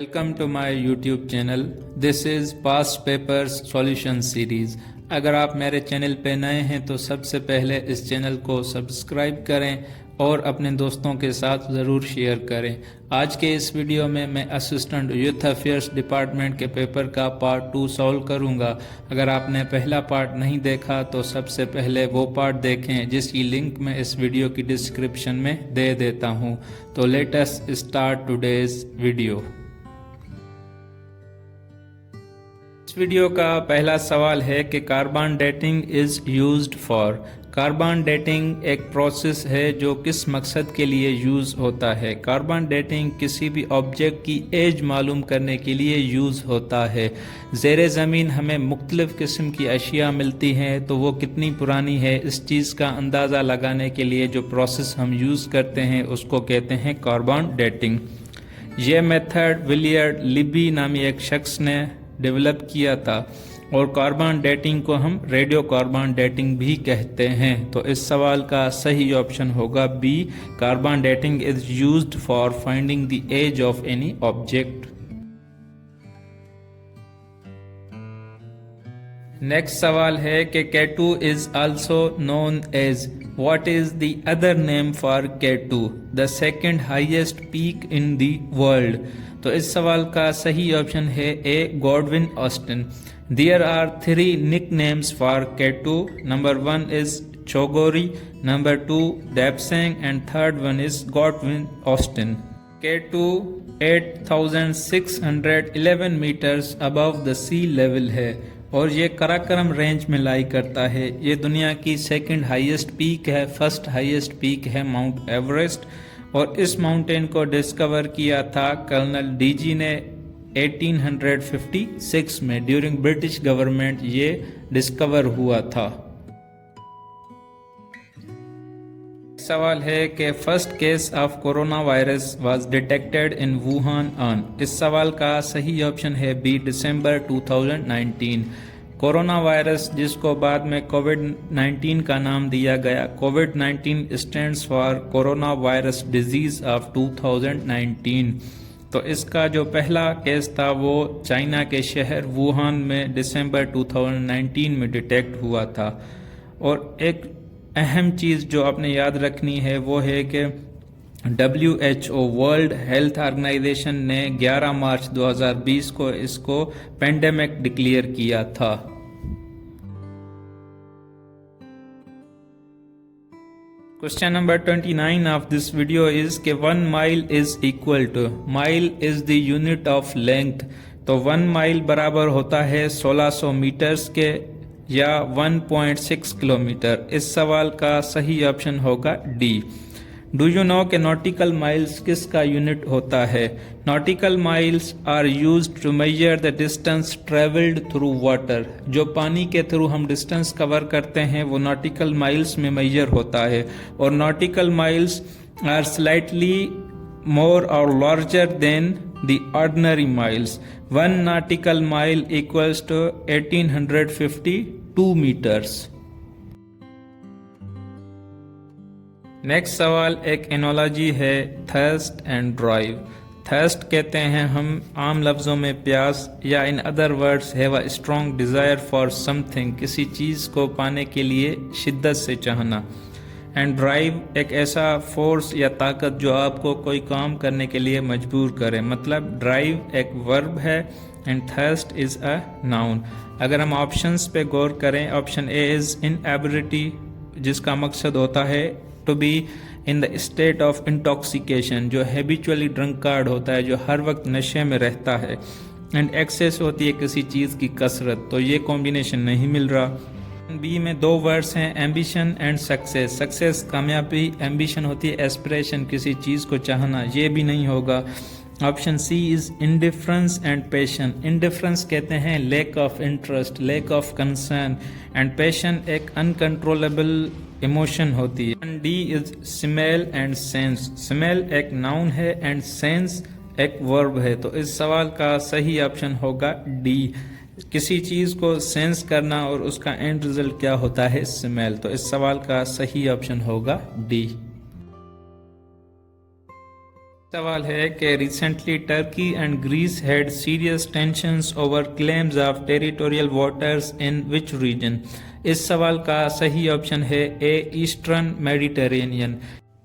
Welcome to my YouTube channel. This is past papers solution series. अगर आप मेरे channel पे नए हैं तो सबसे पहले इस चैनल को सब्सक्राइब करें और अपने दोस्तों के साथ ज़रूर शेयर करें। आज के इस वीडियो में मैं असिस्टेंट यूथ अफेयर्स डिपार्टमेंट के पेपर का पार्ट 2 सॉल्व करूंगा। अगर आपने पहला पार्ट नहीं देखा तो सबसे पहले वो पार्ट देखें जिसकी लिंक मैं इस वीडियो की डिस्क्रिप्शन में दे देता हूं। तो let us start today's video. इस वीडियो का पहला सवाल है कि carbon dating is used for. Carbon dating एक प्रोसेस है जो किस मकसद के लिए यूज होता है। कार्बन डेटिंग किसी भी ऑब्जेक्ट की एज मालूम करने के लिए यूज होता है। ज़ेरे ज़मीन हमें मुख्तलिफ किस्म की अशिया मिलती हैं तो वो कितनी पुरानी है इस चीज़ का अंदाज़ा लगाने के लिए जो प्रोसेस हम यूज़ करते हैं उसको कहते हैं कार्बन डेटिंग। ये मेथड विलियर्ड लिबी नामी एक शख्स ने डेवलप किया था और कार्बन डेटिंग को हम रेडियो कार्बन डेटिंग भी कहते हैं। तो इस सवाल का सही ऑप्शन होगा B, carbon dating is used for finding the age of any object. Next सवाल है कि K2 is also known as. What is the other name for K2, the second highest peak in the world. तो इस सवाल का सही option है A, Godwin Austen. There are 3 nicknames for K2। Number 1 is Chogori, number 2 Depsang and third one is Godwin Austen. K2 8611 metres above the sea level है और ये Karakoram range में लाई करता है। ये दुनिया की सेकंड हाईएस्ट पीक है। फर्स्ट हाईएस्ट पीक है माउंट एवरेस्ट और इस माउंटेन को डिस्कवर किया था कर्नल डीजी ने 1856 में। ड्यूरिंग ब्रिटिश गवर्नमेंट ये डिस्कवर हुआ था। सवाल है कि first case of corona virus was detected in Wuhan on. इस सवाल का सही ऑप्शन है बी, दिसंबर 2019। कोरोना वायरस जिसको बाद में कोविड-19 का नाम दिया गया। कोविड-19 stands for corona virus disease of 2019। तो इसका जो पहला केस था वो चाइना के शहर वुहान में दिसंबर 2019 में डिटेक्ट हुआ था। और एक अहम चीज़ जो आपने याद रखनी है वो है कि WHO वर्ल्ड हेल्थ ऑर्गेनाइजेशन ने 11 मार्च 2020 को इसको पेंडेमिक डिक्लेयर किया था। Question number 29 of this video is कि 1 mile is equal to, mile is the unit of length। तो 1 माइल बराबर होता है 1600 मीटर्स के या 1.6 किलोमीटर। इस सवाल का सही ऑप्शन होगा डी। डू यू नो कि नॉटिकल माइल्स किसका यूनिट होता है। Nautical miles are used to measure the distance travelled through water. जो पानी के थ्रू हम डिस्टेंस कवर करते हैं वो नॉटिकल माइल्स में मेजर होता है और nautical miles are slightly more or larger than the ordinary miles। 1 nautical mile equals to 1852 meters। Next सवाल एक एनोलॉजी है, थर्स्ट एंड ड्राइव। थर्स्ट कहते हैं हम आम लफ्ज़ों में प्यास, या in other words have a strong desire for something, किसी चीज़ को पाने के लिए शिद्दत से चाहना। एंड ड्राइव एक ऐसा फोर्स या ताकत जो आपको कोई काम करने के लिए मजबूर करे। मतलब ड्राइव एक वर्ब है and thirst is a noun. अगर हम ऑप्शंस पे गौर करें, ऑप्शन ए इज इनएबिलिटी जिसका मकसद होता है to be in the state of intoxication, जो हैबिचुअली ड्रंकार्ड होता है, जो हर वक्त नशे में रहता है। एंड एक्सेस होती है किसी चीज़ की कसरत, तो ये कॉम्बिनेशन नहीं मिल रहा। बी में 2 वर्ड्स हैं, एम्बिशन एंड सक्सेस। सक्सेस कामयाबी, एम्बिशन होती है एस्पिरेशन, किसी चीज़ को चाहना, ये भी नहीं होगा। Option C is indifference and passion. Indifference कहते हैं lack of interest, lack of concern, and passion एक अनकंट्रोलेबल इमोशन होती है। And D is smell and sense. Smell एक नाउन है एंड सेंस एक वर्ब है। तो इस सवाल का सही ऑप्शन होगा डी, किसी चीज़ को सेंस करना और उसका एंड रिजल्ट क्या होता है, स्मेल। तो इस सवाल का सही ऑप्शन होगा डी। सवाल है कि recently Turkey and Greece had serious tensions over claims of territorial waters in which region. इस सवाल का सही ऑप्शन है ए ईस्टर्न मेडिटेरेनियन।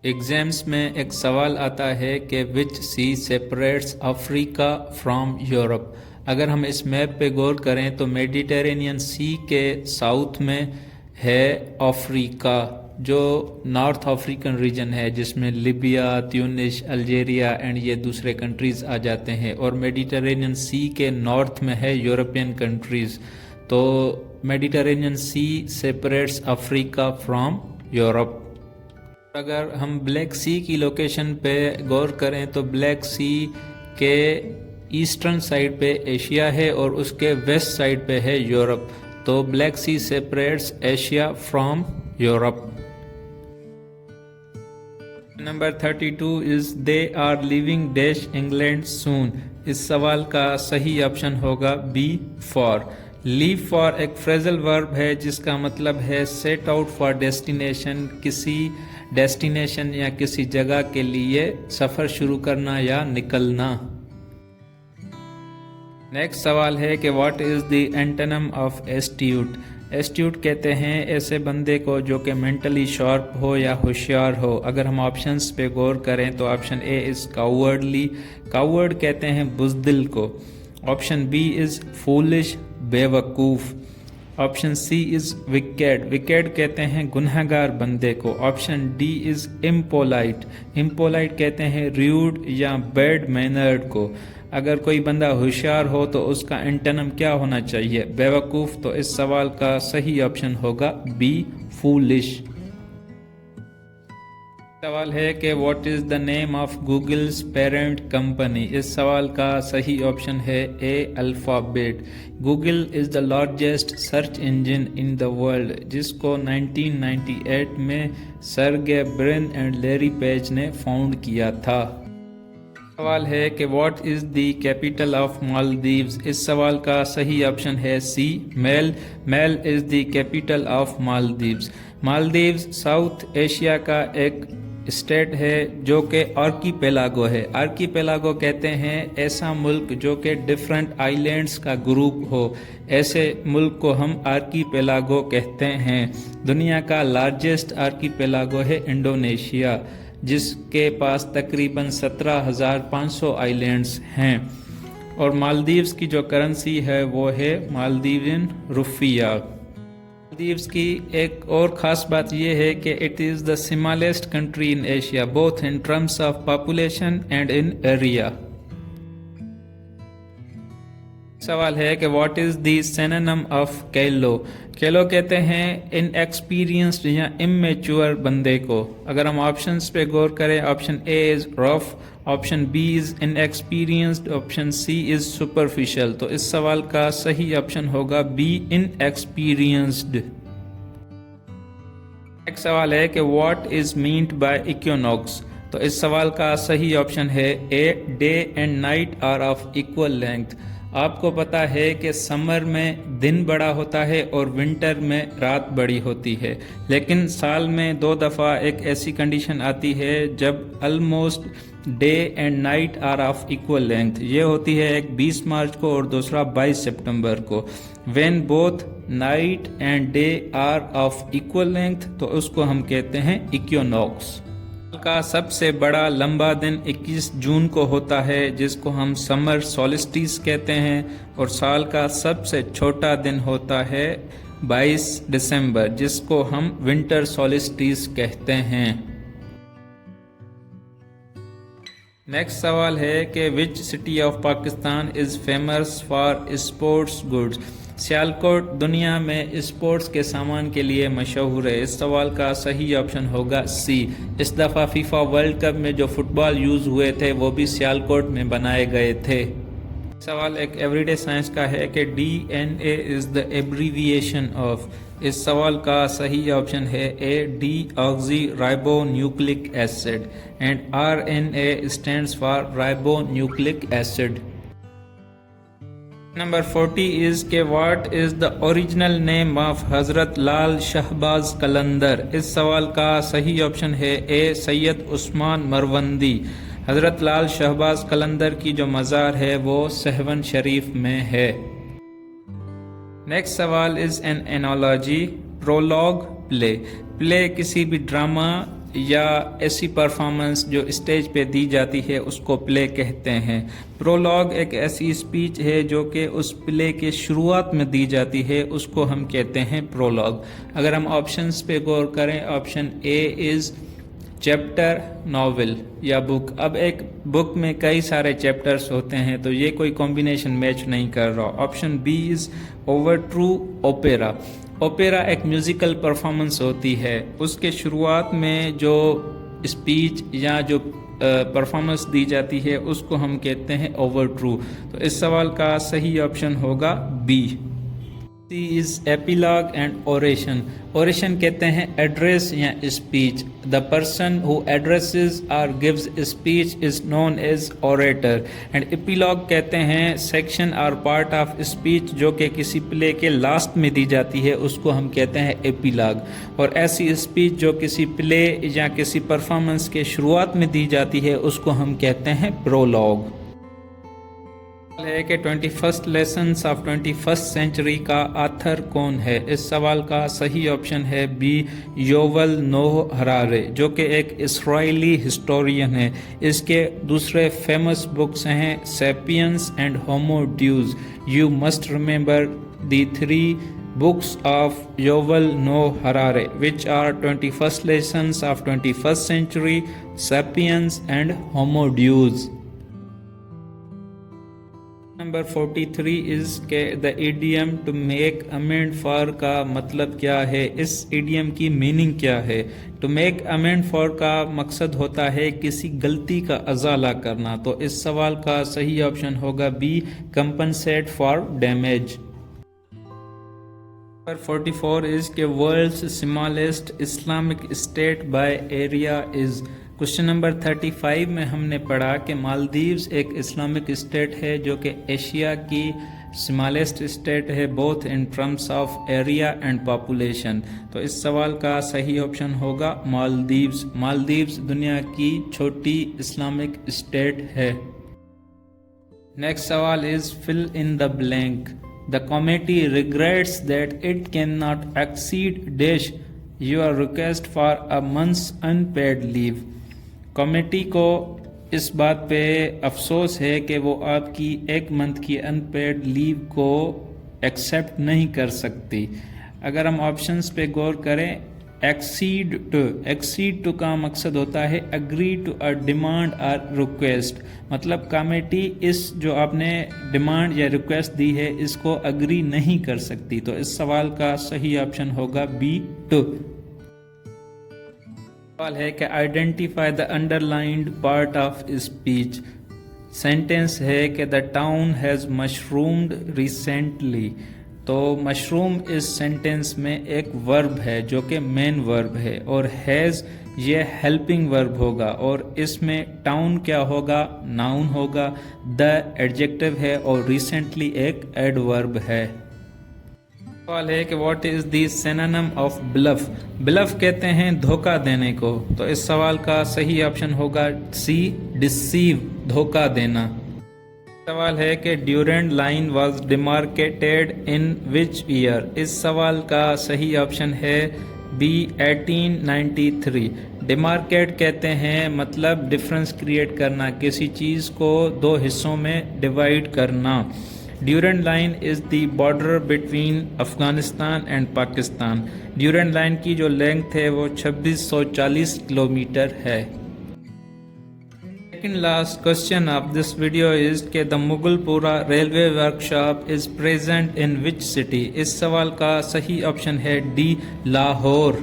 एग्जाम्स में एक सवाल आता है कि विच सी सेपरेट्स अफ्रीका फ्रॉम यूरोप। अगर हम इस मैप पे गौर करें तो मेडिटेरेनियन सी के साउथ में है अफ्रीका, जो नॉर्थ अफ्रीकन रीजन है, जिसमें लिबिया, ट्यूनिस, अल्जेरिया एंड ये दूसरे कंट्रीज़ आ जाते हैं, और मेडिटेरेनियन सी के नॉर्थ में है यूरोपियन कंट्रीज़। तो Mediterranean Sea separates Africa from Europe. अगर हम ब्लैक सी की लोकेशन पे गौर करें तो ब्लैक सी के ईस्टर्न साइड पे एशिया है और उसके वेस्ट साइड पे है यूरोप। तो Black Sea separates Asia from Europe. Number 32 is they are living dash England soon. इस सवाल का सही ऑप्शन होगा बी फॉर। लीव फॉर एक फ्रेजल वर्ब है जिसका मतलब है सेट आउट फॉर डेस्टिनेशन, किसी डेस्टिनेशन या किसी जगह के लिए सफ़र शुरू करना या निकलना। नेक्स्ट सवाल है कि what is the antonym of astute. Astute कहते हैं ऐसे बंदे को जो कि मेंटली शार्प हो या होशियार हो। अगर हम ऑप्शंस पे गौर करें तो option A is cowardly, coward कहते हैं बुज़दिल को। ऑप्शन बी इज़ फूलिश, बेवकूफ़। Option C is wicked, wicked कहते हैं गुनहगार बंदे को। Option D is impolite, impolite कहते हैं रूड या बैड मैनर्ड को। अगर कोई बंदा होशियार हो तो उसका एंटोनिम क्या होना चाहिए? बेवकूफ़। तो इस सवाल का सही ऑप्शन होगा बी फूलिश। सवाल है कि what is the name of Google's parent company. इस सवाल का सही ऑप्शन है A Alphabet. Google is the largest search engine in the world, जिसको 1998 में Sergey Brin and Larry Page ने फाउंड किया था। सवाल है कि what is the capital of Maldives. इस सवाल का सही ऑप्शन है C Male. Male is the capital of Maldives. Maldives South Asia का एक स्टेट है जो कि आर्कीपेलागो है। आर्कीपेलागो कहते हैं ऐसा मुल्क जो कि डिफरेंट आइलैंड्स का ग्रुप हो, ऐसे मुल्क को हम आर्कीपेलागो कहते हैं। दुनिया का लार्जेस्ट आर्कीपेलागो है इंडोनेशिया, जिसके पास तकरीबन 17,500 आइलैंड्स हैं। और मालदीव्स की जो करेंसी है वो है मालदीवियन रुपया। मालदीव्स की एक और ख़ास बात यह है कि it is the smallest country in Asia, both in terms of population and in area. सवाल है कि what is the synonym of कैलो। कैलो कहते हैं इनएक्सपीरियंस्ड या इमेच्योर बंदे को। अगर हम ऑप्शंस पे गौर करें, option A is rough, option B is inexperienced, option C is superficial. तो इस सवाल का सही ऑप्शन होगा बी इनएक्सपीरियंस्ड। एक सवाल है कि what is meant by equinox. तो इस सवाल का सही ऑप्शन है a day and night are of equal length. आपको पता है कि समर में दिन बड़ा होता है और विंटर में रात बड़ी होती है, लेकिन साल में 2 दफ़ा एक ऐसी कंडीशन आती है जब almost day and night are of equal length. ये होती है एक 20 मार्च को और दूसरा 22 सितंबर को। When both night and day are of equal length तो उसको हम कहते हैं इक्विनॉक्स। का सबसे बड़ा लंबा दिन 21 जून को होता है, जिसको हम समर सोलिस्टिस कहते हैं, और साल का सबसे छोटा दिन होता है 22 दिसंबर, जिसको हम विंटर सोलिस्टिस कहते हैं। नेक्स्ट सवाल है कि which city of Pakistan is famous for sports goods. Sialkot दुनिया में स्पोर्ट्स के सामान के लिए मशहूर है। इस सवाल का सही ऑप्शन होगा सी। इस दफ़ा फीफा वर्ल्ड कप में जो फुटबॉल यूज़ हुए थे वो भी सियालकोट में बनाए गए थे। सवाल एक एवरीडे साइंस का है कि DNA is the abbreviation of. इस सवाल का सही ऑप्शन है A D oxy ribo nucleic acid and RNA stands for ribo nucleic acid. Number 40 is के what is the original name of Hazrat Lal Shahbaz कलंदर। इस सवाल का सही ऑप्शन है ए सैयद उस्मान मरवंदी। हज़रत लाल शहबाज कलंदर की जो मज़ार है वो सहवन शरीफ में है। नेक्स्ट सवाल is an analogy. Prologue play. Play किसी भी ड्रामा या ऐसी परफॉर्मेंस जो स्टेज पे दी जाती है उसको प्ले कहते हैं। प्रोलॉग एक ऐसी स्पीच है जो कि उस प्ले के शुरुआत में दी जाती है, उसको हम कहते हैं प्रोलॉग। अगर हम ऑप्शंस पे गौर करें, option A is chapter, novel या बुक। अब एक बुक में कई सारे चैप्टर्स होते हैं तो ये कोई कॉम्बिनेशन मैच नहीं कर रहा। Option B is overture opera. Opera एक म्यूज़िकल परफॉर्मेंस होती है, उसके शुरुआत में जो स्पीच या जो परफॉर्मेंस दी जाती है उसको हम कहते हैं ओवर ट्रू। तो इस सवाल का सही ऑप्शन होगा B. C is epilogue and oration. Oration कहते हैं एड्रेस या speech. The person who addresses or gives speech is known as orator. And epilogue कहते हैं सेक्शन और पार्ट ऑफ स्पीच जो कि किसी प्ले के लास्ट में दी जाती है, उसको हम कहते हैं एपिलॉग। और ऐसी स्पीच जो किसी प्ले या किसी परफॉर्मेंस के शुरुआत में दी जाती है उसको हम कहते हैं प्रोलॉग। है कि 21st lessons of 21st century का ऑथर कौन है? इस सवाल का सही ऑप्शन है बी, योवल नोह हरारे, जो कि एक इस्राएली हिस्टोरियन है। इसके दूसरे फेमस बुक्स हैं Sapiens and Homo Deus. You must remember the 3 books of Yuval Noah Harari, which are 21st Lessons of 21st Century, Sapiens and Homo Deus. Number 43 is के the idiom to make amend for का मतलब क्या है? इस idiom की meaning क्या है? To make amend for का मकसद होता है किसी गलती का अजाला करना। तो इस सवाल का सही ऑप्शन होगा B, compensate for damage. 44 is के world's smallest Islamic state by area is. Question number 35 में हमने पढ़ा कि मालदीव्स एक इस्लामिक स्टेट है जो कि एशिया की स्मॉलेस्ट स्टेट है, both in terms of area and population. तो इस सवाल का सही ऑप्शन होगा मालदीव्स। मालदीव्स दुनिया की छोटी इस्लामिक स्टेट है। नेक्स्ट सवाल is fill in the blank. The committee regrets that it cannot exceed dash your request for a month's unpaid leave. Committee को इस बात पे अफसोस है कि वो आपकी 1 मंथ की अनपेड लीव को एक्सेप्ट नहीं कर सकती। अगर हम ऑप्शंस पे गौर करें, एक्सीड टू का मकसद होता है अग्री टू अ डिमांड और रिक्वेस्ट। मतलब कमेटी इस जो आपने डिमांड या रिक्वेस्ट दी है इसको अग्री नहीं कर सकती। तो इस सवाल का सही ऑप्शन होगा बी, 2। सवाल है कि identify the underlined part of speech. Sentence है कि द टाउन हैज मशरूम्ड रिसेंटली। तो मशरूम इस सेंटेंस में एक वर्ब है जो कि मेन वर्ब है, और हैज़ ये हेल्पिंग वर्ब होगा, और इसमें टाउन क्या होगा? नाउन होगा। द एडजेक्टिव है और रिसेंटली एक एडवर्ब है। सवाल है कि what is the synonym of bluff. Bluff कहते हैं धोखा देने को। तो इस सवाल का सही ऑप्शन होगा सी, डिसीव, धोखा देना। सवाल है कि Durand line was demarcated in which year. इस सवाल का सही ऑप्शन है बी, 1893। डिमार्केट कहते हैं मतलब डिफरेंस क्रिएट करना, किसी चीज़ को 2 हिस्सों में डिवाइड करना। Durand line is the border between Afghanistan and Pakistan. Durand line की जो लेंथ है वो 2640 किलोमीटर है। Second last question of this video is कि the Mughalpura railway workshop is present in which city? इस सवाल का सही ऑप्शन है डी, लाहौर।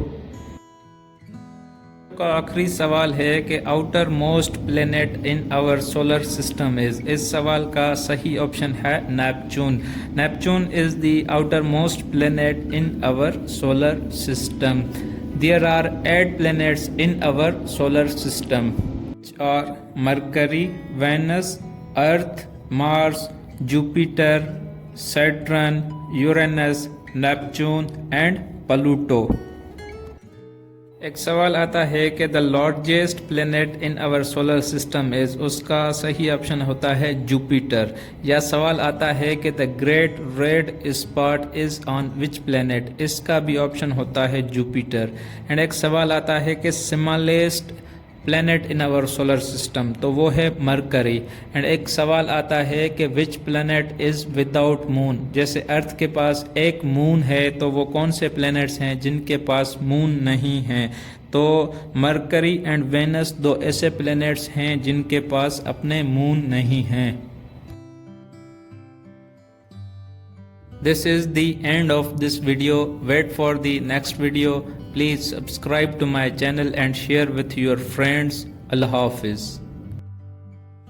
का आखिरी सवाल है कि outermost planet in our solar system is. इस सवाल का सही ऑप्शन है Neptune. Neptune is the outermost planet in our solar system. There are 8 planets in our solar system, which are Mercury, Venus, Earth, Mars, Jupiter, Saturn, Uranus, Neptune and Pluto. एक सवाल आता है कि the largest planet in our solar system is, उसका सही option होता है Jupiter. या सवाल आता है कि the great red spot is on which planet, इसका भी ऑप्शन होता है जुपिटर। एंड एक सवाल आता है कि smallest planet in our solar system, तो वो है मरकरी। एंड एक सवाल आता है कि which planet is without moon, जैसे अर्थ के पास एक मून है तो वो कौन से प्लेनेट्स हैं जिनके पास मून नहीं है। तो मरकरी एंड वेनस दो ऐसे प्लेनेट्स हैं जिनके पास अपने मून नहीं हैं। This is the end of this video. Wait for the next video. Please subscribe to my channel and share with your friends. Allah Hafiz.